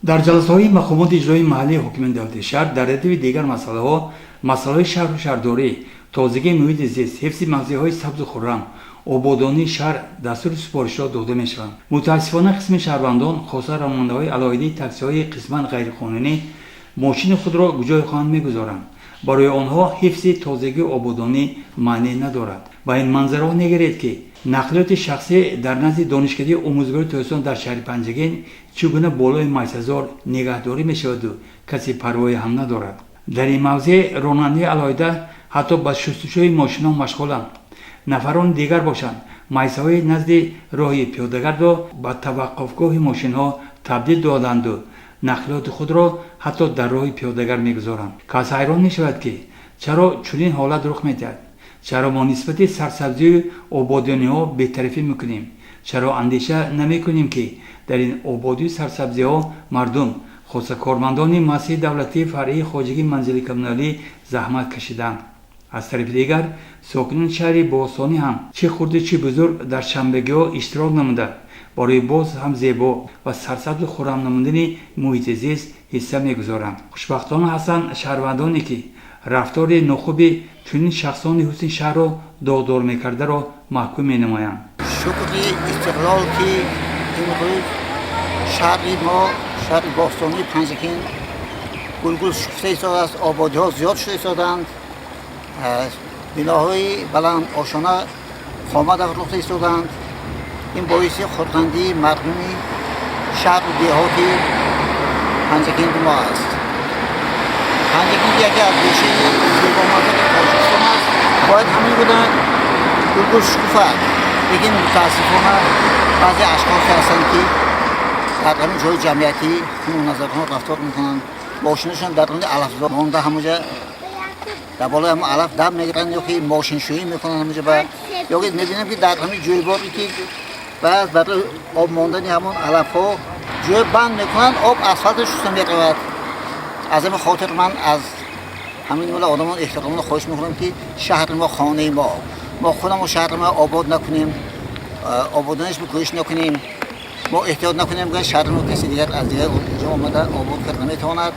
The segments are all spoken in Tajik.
дар ҷаласаҳои мақомоти иҷроии маҳаллии ҳокимияни давлати шаҳр дар ратиби дигар масъалаҳои шаҳру шаҳрдорӣ, тозагии муҳити зист, ҳифзи мавзеъҳои сабзу хуррам, ободонии шаҳр дастури супоришот дода мешаванд. мутаассифона қисми шаҳрвандон, хоса ронандаҳои алоҳидаи таксиҳои қисман ғайриқонунӣ мошини худро ҷои хон мегузоранд. барои онҳо ҳифзи тозагию ободонӣ маънӣ надорад. ба ин манзараҳо нигаред, ки нақлиёти шахсӣ дар назди донишгоҳи омӯзгори тоҳистоон дар шаҳри Панҷагин чӣ гуна болои майсазор нигаҳдорӣ мешаваду касе парвои ҳам надорад. дар ин мавзеъ ронандаи алоҳида ҳатто ба шустушӯи мошинҳо машғуланд. нафарони дигар бошанд майсаҳои назди роҳи пиёдагардро ба таваққуфгоҳи мошинҳо табдил доданду нақлиёти худро ҳатто дар роҳи пиёдагард мегузоранд. кас ҳайрон мешавад, ки чаро чунин ҳолат рух медиҳад. чаро мо нисбати сарсабзию ободониҳо бетарифӣ мекунем? чаро андеша намекунем, ки дар ин ободию сарсабзиҳо мардум, хоса кормандони масъи давлатии фаръии хоҷагии манзили коммуналӣ заҳмат кашиданд. аз тарафи дигар сокинони шаҳри бо осонӣ ҳам чӣ хурду чӣ бузург дар шанбагиҳо иштирок намуда барои боз ҳам зебо ва сарсабзу хуррам намудани муҳити зист ҳисса мегузоранд. хушбахтона ҳастанд шаҳрвандоне, ки рафтори нохуби чунин шахсони ҳусни шаҳрро догдор мекардаро маҳкум менамоянд. шукри истиқлол, ки имрӯз шаҳри мо, шаҳри бостонии Панҷагин гулгул шукуфта истодааст, ободиҳо зиёд шуда истоданд, биноҳои баланд ошона хомад афрохта истоданд. ин боиси хурдандии мардуми шаҳру деҳоти Панҷагин мо аст. Панҷагин яке аз гӯшаи зебомандони Тоҷикистон аст. бояд ҳамин гуна гулгул шукуфа, лекин мутаассифона баъзе ашхосе ҳастанд, ки дар ҳамин ҷои ҷамъиятӣ ҳамон рафтор мекунанд. мошинашон дар ҳамин алафзо монда ҳамонҷа дар болои ҳамон алаф дам мегиранд, ё ки мошиншӯӣ мекунанд ҳамонҷа. ё ки мебинам, ки дар ҳамин ҷӯйборе, ки баъз барои об мондани ҳамон алафҳо ҷӯй банд мекунанд, об асфалтро шуста меравад. аз ҳамин хотир ман аз ҳамин гуна одамон эҳтиромона хоҳиш мекунам, ки шаҳри мо хонаи мо худамон шаҳри мо обод накунем, ободониш кӯшиш накунем, мо эҳтиёт накунем, ки шаҳри мо каси дигар аз дигар ҷо омада обод карда наметавонад.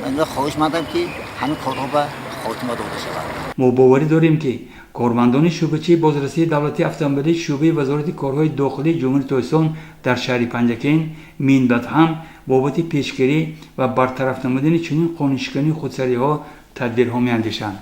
ман хоҳиш мандам, ки ҳамин корҳо ба хотима дода шавад. мо боварӣ дорем, ки кормандони шӯъбачии бозрасии давлати автомобилии шӯъбаи вазорати корҳои дохилии ҷумҳурии Тоҷикистон дар шаҳри Панҷагин минбаъд ҳам бобати пешгирӣ ва бартараф намудани чунин қонуншиканию худсариҳо тадбирҳо меандешанд.